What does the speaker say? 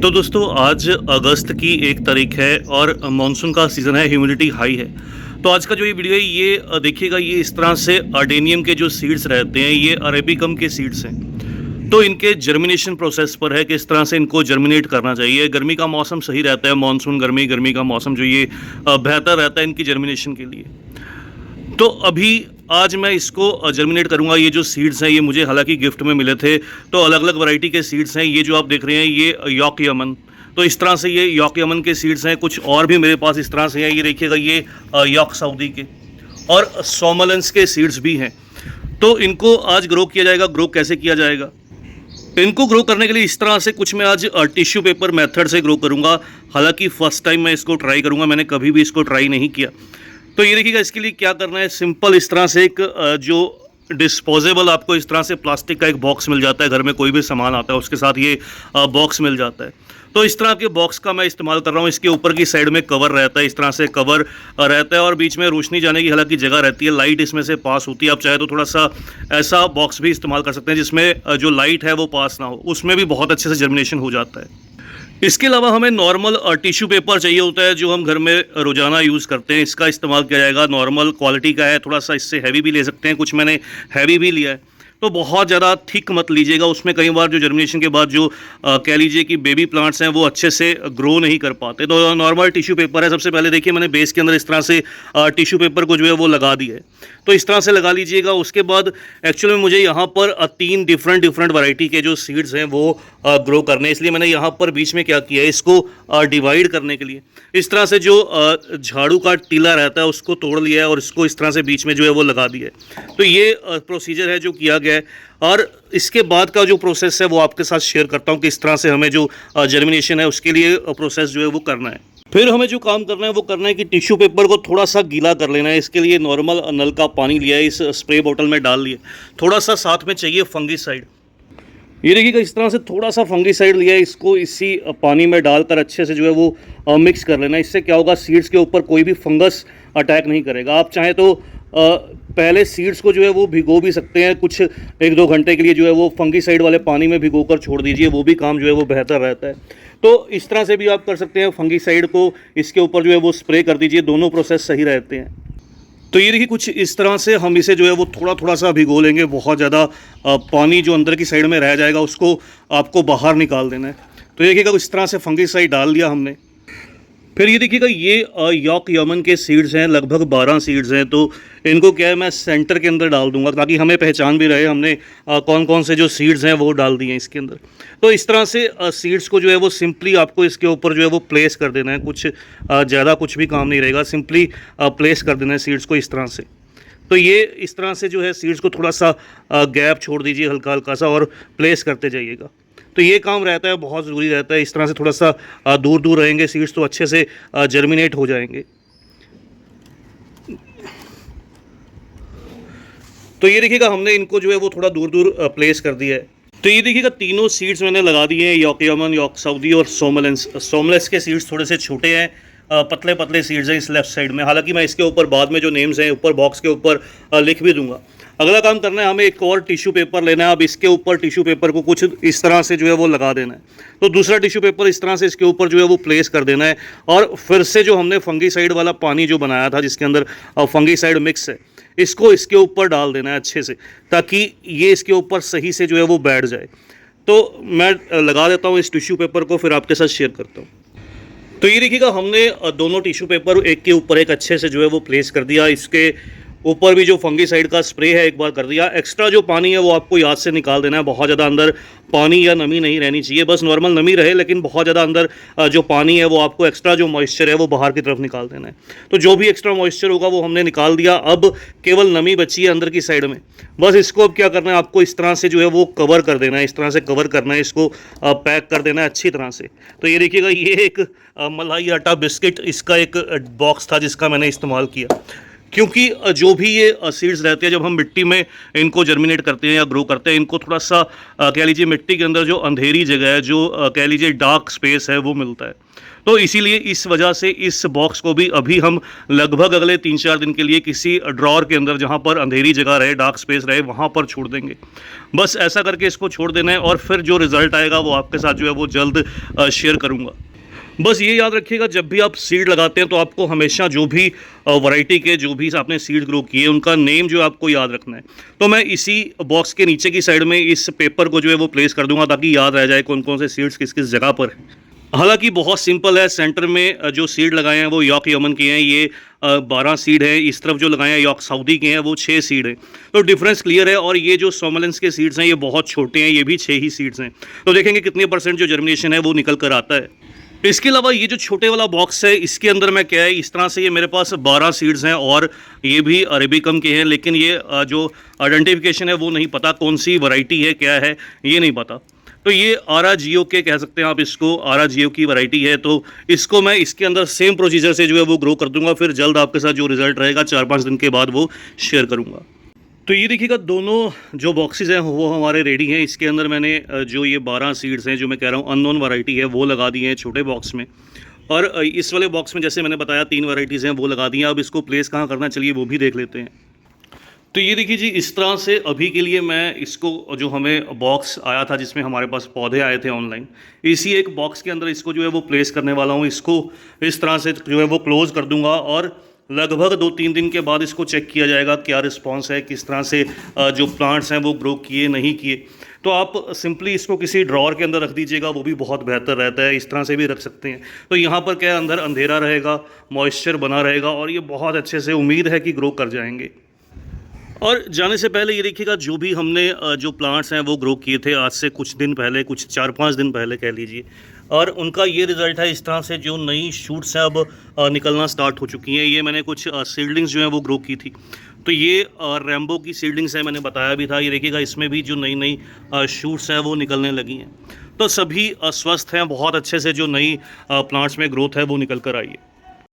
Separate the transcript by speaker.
Speaker 1: तो दोस्तों आज अगस्त की 1 तारीख है और मानसून का सीज़न है, ह्यूमिडिटी हाई है। तो आज का जो ये वीडियो है ये देखिएगा, ये इस तरह से अर्डेनियम के जो सीड्स रहते हैं ये अरेबिकम के सीड्स हैं। तो इनके जर्मिनेशन प्रोसेस पर है कि इस तरह से इनको जर्मिनेट करना चाहिए। गर्मी का मौसम सही रहता है, मानसून गर्मी का मौसम जो ये बेहतर रहता है इनकी जर्मिनेशन के लिए। तो अभी आज मैं इसको जर्मिनेट करूंगा। ये जो सीड्स हैं ये मुझे हालांकि गिफ्ट में मिले थे, तो अलग अलग वैरायटी के सीड्स हैं। ये जो आप देख रहे हैं ये यॉक यमन, तो इस तरह से ये यॉक यमन के सीड्स हैं। कुछ और भी मेरे पास इस तरह से हैं, ये देखिएगा ये यॉक सऊदी के और सोमलेंस के सीड्स भी हैं। तो इनको आज ग्रो किया जाएगा। ग्रो कैसे किया जाएगा? इनको ग्रो करने के लिए इस तरह से कुछ मैं आज टिश्यू पेपर मेथड से ग्रो करूँगा। हालांकि फ़र्स्ट टाइम मैं इसको ट्राई करूँगा, मैंने कभी भी इसको ट्राई नहीं किया। तो ये देखिएगा, इसके लिए क्या करना है, सिंपल इस तरह से एक जो डिस्पोजेबल आपको इस तरह से प्लास्टिक का एक बॉक्स मिल जाता है। घर में कोई भी सामान आता है उसके साथ ये बॉक्स मिल जाता है। तो इस तरह के बॉक्स का मैं इस्तेमाल कर रहा हूँ। इसके ऊपर की साइड में कवर रहता है, इस तरह से कवर रहता है और बीच में रोशनी जाने की हालांकि जगह रहती है, लाइट इसमें से पास होती है। आप चाहे तो थोड़ा सा ऐसा बॉक्स भी इस्तेमाल कर सकते हैं जिसमें जो लाइट है वो पास ना हो, उसमें भी बहुत अच्छे से जर्मिनेशन हो जाता है। इसके अलावा हमें नॉर्मल टिश्यू पेपर चाहिए होता है जो हम घर में रोज़ाना यूज़ करते हैं। इसका इस्तेमाल किया जाएगा। नॉर्मल क्वालिटी का है, थोड़ा सा इससे हैवी भी ले सकते हैं, कुछ मैंने हैवी भी लिया है। तो बहुत ज़्यादा थिक मत लीजिएगा, उसमें कई बार जो जर्मिनेशन के बाद जो कह लीजिए कि बेबी प्लांट्स हैं वो अच्छे से ग्रो नहीं कर पाते। तो नॉर्मल टिश्यू पेपर है। सबसे पहले देखिए मैंने बेस के अंदर इस तरह से टिश्यू पेपर को जो है वो लगा दिया है। तो इस तरह से लगा लीजिएगा। उसके बाद एक्चुअली में मुझे यहाँ पर 3 डिफरेंट वैरायटी के जो सीड्स हैं वो ग्रो करने, इसलिए मैंने यहाँ पर बीच में क्या किया है, इसको डिवाइड करने के लिए इस तरह से जो झाड़ू का टीला रहता है उसको तोड़ लिया है और इसको इस तरह से बीच में जो है वो लगा दिया है। तो ये प्रोसीजर है जो किया गया है। और इसके बाद का जो प्रोसेस है वो आपके साथ शेयर करता हूँ कि इस तरह से हमें जो जर्मिनेशन है उसके लिए प्रोसेस जो है वो करना है। फिर हमें जो काम करना है वो करना है कि टिश्यू पेपर को थोड़ा सा गीला कर लेना है। इसके लिए नॉर्मल नल का पानी लिया है, इस स्प्रे बोतल में डाल लिया। थोड़ा सा साथ में चाहिए फंगीसाइड। ये देखिएगा, इस तरह से थोड़ा सा फंगीसाइड लिया है, इसको इसी पानी में डालकर अच्छे से जो है वो मिक्स कर लेना। इससे क्या होगा, सीड्स के ऊपर कोई भी फंगस अटैक नहीं करेगा। आप चाहें तो पहले सीड्स को जो है वो भिगो भी सकते हैं, कुछ 1-2 घंटे के लिए जो है वो फंगीसाइड वाले पानी में भिगोकर छोड़ दीजिए, वो भी काम जो है वो बेहतर रहता है। तो इस तरह से भी आप कर सकते हैं। फंगीसाइड को इसके ऊपर जो है वो स्प्रे कर दीजिए, दोनों प्रोसेस सही रहते हैं। तो ये देखिए, कुछ इस तरह से हम इसे जो है वो थोड़ा सा भिगो लेंगे। बहुत ज़्यादा पानी जो अंदर की साइड में रह जाएगा उसको आपको बाहर निकाल देना है। तो देखिएगा, इस तरह से फंगीसाइड डाल दिया हमने। फिर ये देखिएगा, ये यॉक यमन के सीड्स हैं, लगभग 12 सीड्स हैं। तो इनको क्या है, मैं सेंटर के अंदर डाल दूंगा ताकि हमें पहचान भी रहे हमने कौन कौन से जो सीड्स हैं वो डाल दिए हैं इसके अंदर। तो इस तरह से सीड्स को जो है वो सिंपली आपको इसके ऊपर जो है वो प्लेस कर देना है। कुछ ज़्यादा कुछ भी काम नहीं रहेगा, सिंपली प्लेस कर देना है सीड्स को इस तरह से। तो ये इस तरह से जो है सीड्स को थोड़ा सा गैप छोड़ दीजिए हल्का हल्का सा और प्लेस करते जाइएगा। तो ये काम रहता है, बहुत ज़रूरी रहता है। इस तरह से थोड़ा सा दूर दूर रहेंगे सीड्स तो अच्छे से जर्मिनेट हो जाएंगे। तो ये देखिएगा, हमने इनको जो है वो थोड़ा दूर दूर प्लेस कर दिया है। तो ये देखिएगा, तीनों सीड्स मैंने लगा दिए हैं, यॉक यमन, यॉक सऊदी और सोमलेंस। सोमलेंस के सीड्स थोड़े से छोटे हैं, पतले पतले सीड्स हैं इस लेफ्ट साइड में। हालांकि मैं इसके ऊपर बाद में जो नेम्स हैं ऊपर बॉक्स के ऊपर लिख भी दूंगा। अगला काम करना है, हमें एक और टिश्यू पेपर लेना है। अब इसके ऊपर टिश्यू पेपर को कुछ इस तरह से जो है वो लगा देना है। तो दूसरा टिश्यू पेपर इस तरह से इसके ऊपर जो है वो प्लेस कर देना है और फिर से जो हमने फंगीसाइड वाला पानी जो बनाया था जिसके अंदर फंगीसाइड मिक्स है, इसको इसके ऊपर डाल देना है अच्छे से, ताकि ये इसके ऊपर सही से जो है वो बैठ जाए। तो मैं लगा देता हूँ इस टिश्यू पेपर को, फिर आपके साथ शेयर करता हूँ। तो ये देखिएगा, हमने दोनों टिश्यू पेपर एक के ऊपर एक अच्छे से जो है वो प्लेस कर दिया। इसके ऊपर भी जो फंगीसाइड का स्प्रे है एक बार कर दिया। एक्स्ट्रा जो पानी है वो आपको याद से निकाल देना है। बहुत ज़्यादा अंदर पानी या नमी नहीं रहनी चाहिए, बस नॉर्मल नमी रहे, लेकिन बहुत ज़्यादा अंदर जो पानी है वो आपको एक्स्ट्रा जो मॉइस्चर है वो बाहर की तरफ निकाल देना है। तो जो भी एक्स्ट्रा मॉइस्चर होगा वो हमने निकाल दिया। अब केवल नमी बची है अंदर की साइड में। बस इसको अब क्या करना है, आपको इस तरह से जो है वो कवर कर देना है, इस तरह से कवर करना है, इसको पैक कर देना है अच्छी तरह से। तो ये देखिएगा, ये एक मलाई आटा बिस्किट इसका एक बॉक्स था जिसका मैंने इस्तेमाल किया। क्योंकि जो भी ये सीड्स रहते हैं जब हम मिट्टी में इनको जर्मिनेट करते हैं या ग्रो करते हैं, इनको थोड़ा सा कह लीजिए मिट्टी के अंदर जो अंधेरी जगह है, जो कह लीजिए डार्क स्पेस है, वो मिलता है। तो इसीलिए इस वजह से इस बॉक्स को भी अभी हम लगभग अगले 3-4 दिन के लिए किसी ड्रॉअर के अंदर, जहाँ पर अंधेरी जगह रहे, डार्क स्पेस रहे, वहाँ पर छोड़ देंगे। बस ऐसा करके इसको छोड़ देना है और फिर जो रिज़ल्ट आएगा वो आपके साथ जो है वो जल्द शेयर करूँगा। बस ये याद रखिएगा, जब भी आप सीड लगाते हैं तो आपको हमेशा जो भी वैरायटी के जो भी आपने सीड ग्रो किए उनका नेम जो है आपको याद रखना है। तो मैं इसी बॉक्स के नीचे की साइड में इस पेपर को जो है वो प्लेस कर दूंगा ताकि याद रह जाए कौन कौन से सीड्स किस किस जगह पर है। हालांकि बहुत सिंपल है। सेंटर में जो सीड लगाए हैं वो यॉर्क यमन के हैं, ये 12 सीड हैं। इस तरफ जो लगाए हैं यॉर्क सऊदी के हैं, वो 6 सीड हैं। तो डिफरेंस क्लियर है। और ये जो सोमलेंस के सीड्स हैं ये बहुत छोटे हैं, ये भी 6 ही सीड्स हैं। तो देखेंगे कितने % जो जर्मिनेशन है वो निकल कर आता है। इसके अलावा ये जो छोटे वाला बॉक्स है इसके अंदर मैं क्या है, इस तरह से ये मेरे पास 12 सीड्स हैं और ये भी अरेबिकम के हैं, लेकिन ये जो आइडेंटिफिकेशन है वो नहीं पता, कौन सी वैरायटी है क्या है ये नहीं पता। तो ये आरा जियो के कह सकते हैं आप इसको, आरा जियो की वैरायटी है। तो इसको मैं इसके अंदर सेम प्रोसीजर से जो है वो ग्रो कर दूंगा, फिर जल्द आपके साथ जो रिजल्ट रहेगा 4-5 दिन के बाद वो शेयर करूंगा। तो ये देखिएगा दोनों जो बॉक्सेस हैं वो हमारे रेडी हैं। इसके अंदर मैंने जो ये 12 सीड्स हैं जो मैं कह रहा हूँ अननोन वैरायटी है वो लगा दी हैं छोटे बॉक्स में। और इस वाले बॉक्स में जैसे मैंने बताया 3 वैरायटीज़ हैं वो लगा दी हैं। अब इसको प्लेस कहाँ करना चलिए वो भी देख लेते हैं। तो ये देखिए जी, इस तरह से अभी के लिए मैं इसको, जो हमें बॉक्स आया था जिसमें हमारे पास पौधे आए थे ऑनलाइन, इसी एक बॉक्स के अंदर इसको जो है वो प्लेस करने वाला हूँ। इसको इस तरह से जो है वो क्लोज़ कर दूँगा और लगभग 2-3 दिन के बाद इसको चेक किया जाएगा क्या रिस्पांस है, किस तरह से जो प्लांट्स हैं वो ग्रो किए नहीं किए। तो आप सिंपली इसको किसी ड्रॉअर के अंदर रख दीजिएगा, वो भी बहुत बेहतर रहता है। इस तरह से भी रख सकते हैं। तो यहाँ पर क्या है, अंदर अंधेरा रहेगा, मॉइस्चर बना रहेगा और ये बहुत अच्छे से उम्मीद है कि ग्रो कर जाएंगे। और जाने से पहले ये देखिएगा, जो भी हमने जो प्लांट्स हैं वो ग्रो किए थे आज से कुछ दिन पहले, कुछ 4-5 दिन पहले कह लीजिए, और उनका ये रिज़ल्ट है। इस तरह से जो नई शूट्स हैं अब निकलना स्टार्ट हो चुकी हैं। ये मैंने कुछ सीडलिंग्स जो हैं वो ग्रो की थी। तो ये रैम्बो की सीडलिंग्स हैं, मैंने बताया भी था। ये देखिएगा इसमें भी जो नई नई शूट्स हैं वो निकलने लगी हैं। तो सभी स्वस्थ हैं, बहुत अच्छे से जो नई प्लांट्स में ग्रोथ है वो निकल कर आई है।